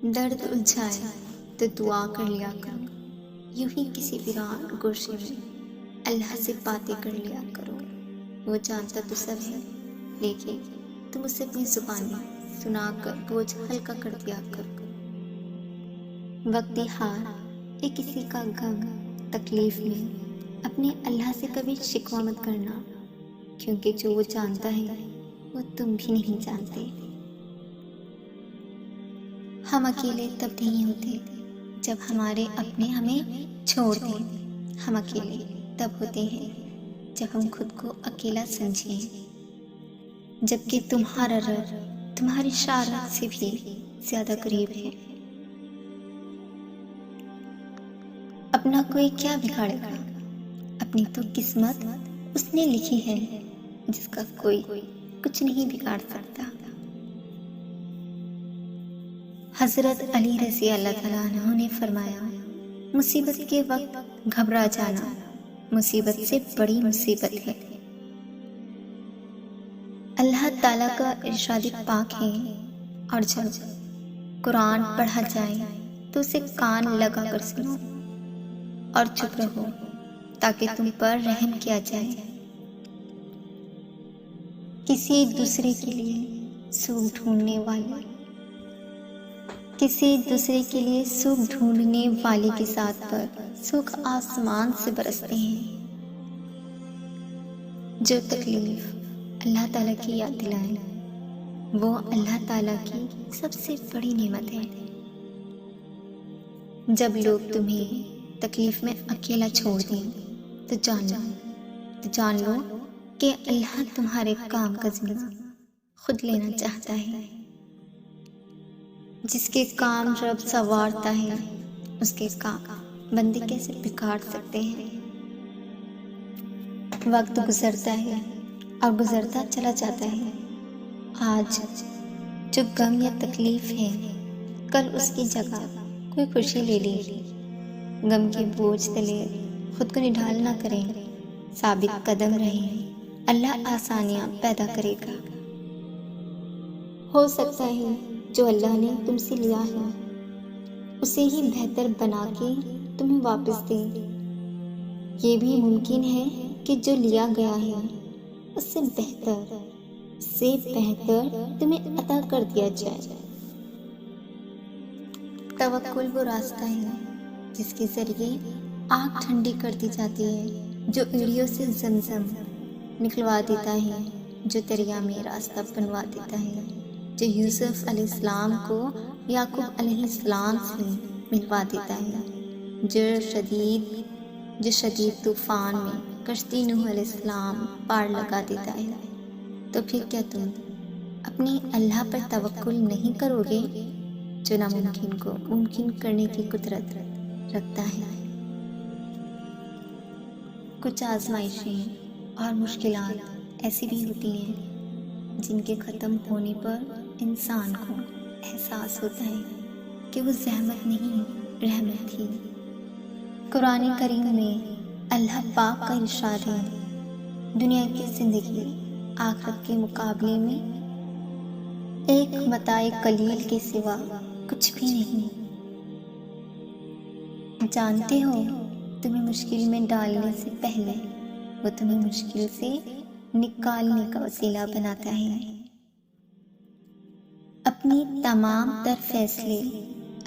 درد الجھائے تو دعا کر لیا کرو، یوں ہی کسی ویران گوشے میں اللہ سے باتیں کر لیا کرو۔ وہ جانتا تو سب ہے، لیکن تم اسے اپنی زبانی سنا کر بوجھ ہلکا کر دیا کرو۔ وقتی ہار یا کسی کا غم تکلیف میں اپنے اللہ سے کبھی شکوہ مت کرنا، کیونکہ جو وہ جانتا ہے وہ تم بھی نہیں جانتے۔ ہم اکیلے تب نہیں ہوتے جب ہمارے اپنے ہمیں چھوڑ دیں، ہم اکیلے تب ہوتے ہیں جب ہم خود کو اکیلا سمجھیں، جبکہ تمہارا رب تمہاری شرارت سے بھی زیادہ قریب ہے۔ اپنا کوئی کیا بگاڑے گا، اپنی تو قسمت اس نے لکھی ہے جس کا کوئی کچھ نہیں بگاڑ سکتا۔ حضرت علی رضی اللہ تعالیٰ عنہ نے فرمایا، مصیبت کے وقت گھبرا جانا مصیبت سے بڑی مصیبت ہے۔ اللہ تعالیٰ کا ارشاد پاک ہے، اور جب قرآن پڑھا جائے تو اسے کان لگا کر سنو اور چپ رہو تاکہ تم پر رحم کیا جائے۔ کسی دوسرے کے لیے سوگ ڈھونڈنے والے کی ذات پر سوگ آسمان سے برستے ہیں۔ جو تکلیف اللہ تعالیٰ کی یاد دلائے وہ اللہ تعالیٰ کی سب سے بڑی نعمت ہے۔ جب لوگ تمہیں تکلیف میں اکیلا چھوڑ دیں تو جان لو کہ اللہ تمہارے کام کا ذمہ خود لینا چاہتا ہے۔ جس کے کام رب سنوارتا ہے اس کے کام بندے کیسے بگاڑ سکتے ہیں۔ وقت گزرتا ہے اور گزرتا چلا جاتا ہے۔ آج جو غم یا تکلیف ہے کل اس کی جگہ کوئی خوشی لے لے گی۔ غم کے بوجھ تلے خود کو نڈھال نہ کریں، ثابت قدم رہیں، اللہ آسانیاں پیدا کرے گا۔ ہو سکتا ہے جو اللہ نے تم سے لیا ہے اسے ہی بہتر بنا کے تمہیں واپس دے۔ یہ بھی ممکن ہے کہ جو لیا گیا ہے اس سے بہتر تمہیں عطا کر دیا جائے۔ توکل وہ راستہ ہے جس کے ذریعے آگ ٹھنڈی کر دی جاتی ہے، جو ایڑیوں سے زمزم نکلوا دیتا ہے، جو دریا میں راستہ بنوا دیتا ہے، جو یوسف علیہ السلام کو یعقوب علیہ السلام سے ملوا دیتا ہے، جو شدید طوفان میں کشتی نوح علیہ السلام پار لگا دیتا ہے۔ تو پھر کیا تم اپنے اللہ پر توکل نہیں کرو گے جو ناممکن کو ممکن کرنے کی قدرت رکھتا ہے؟ کچھ آزمائشیں اور مشکلات ایسی بھی ہوتی ہیں جن کے ختم ہونے پر انسان کو احساس ہوتا ہے کہ وہ زحمت نہیں رحمت تھی۔ قرآن کریم میں اللہ پاک کا ارشاد ہے، دنیا کی زندگی آخرت کے مقابلے میں ایک متاع قلیل کے سوا کچھ بھی نہیں۔ جانتے ہو تمہیں مشکل میں ڈالنے سے پہلے وہ تمہیں مشکل سے نکالنے کا وسیلہ بناتا ہے۔ اپنی تمام تر فیصلے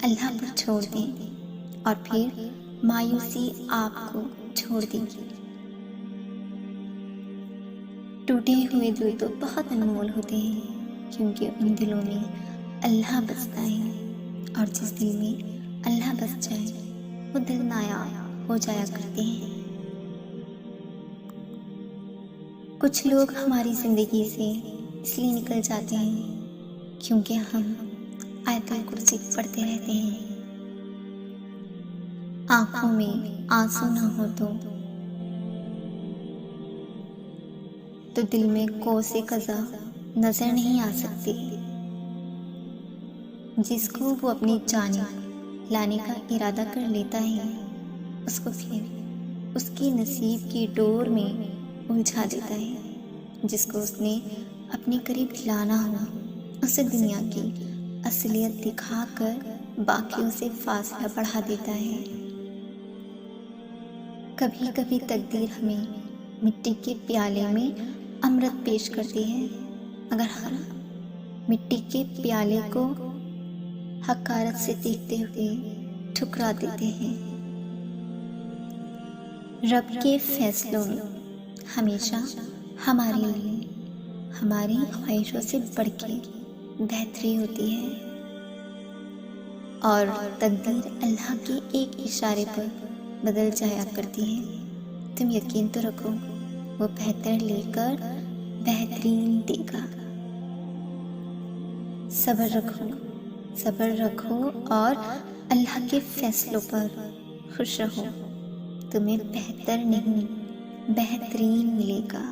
اللہ پر چھوڑ دیں اور پھر مایوسی آپ کو چھوڑ دے گی۔ ٹوٹے ہوئے دل تو بہت انمول ہوتے ہیں کیونکہ ان دلوں میں اللہ بستا ہے، اور جس دل میں اللہ بس جائے وہ دل نایاب ہو جایا کرتے ہیں۔ کچھ لوگ ہماری زندگی سے اس لیے نکل جاتے ہیں کیونکہ ہم آیت الکرسی پڑھتے رہتے ہیں۔ آنکھوں میں آنسو نہ ہو تو دل میں کوس قضا نظر نہیں آ سکتی۔ جس کو وہ اپنی جانب لانے کا ارادہ کر لیتا ہے اس کو پھر اس کی نصیب کی ڈور میں الجھا دیتا ہے۔ جس کو اس نے اپنے قریب لانا ہو اسے دنیا کی اصلیت دکھا کر باقیوں سے فاصلہ بڑھا دیتا ہے۔ کبھی کبھی تقدیر ہمیں مٹی کے پیالے میں امرت پیش کرتی ہے، مگر ہم مٹی کے پیالے کو حقارت سے دیکھتے ہوئے ٹھکرا دیتے ہیں۔ رب کے فیصلوں میں ہمیشہ ہمارے لیے ہماری خواہشوں سے بڑھ کے بہتری ہوتی ہے، اور تقدیر اللہ کے ایک اشارے پر بدل جایا کرتی ہے۔ تم یقین تو رکھو، وہ بہتر لے کر بہترین دے گا۔ صبر رکھو اور اللہ کے فیصلوں پر خوش رہو، تمہیں بہتر نہیں بہترین ملے گا۔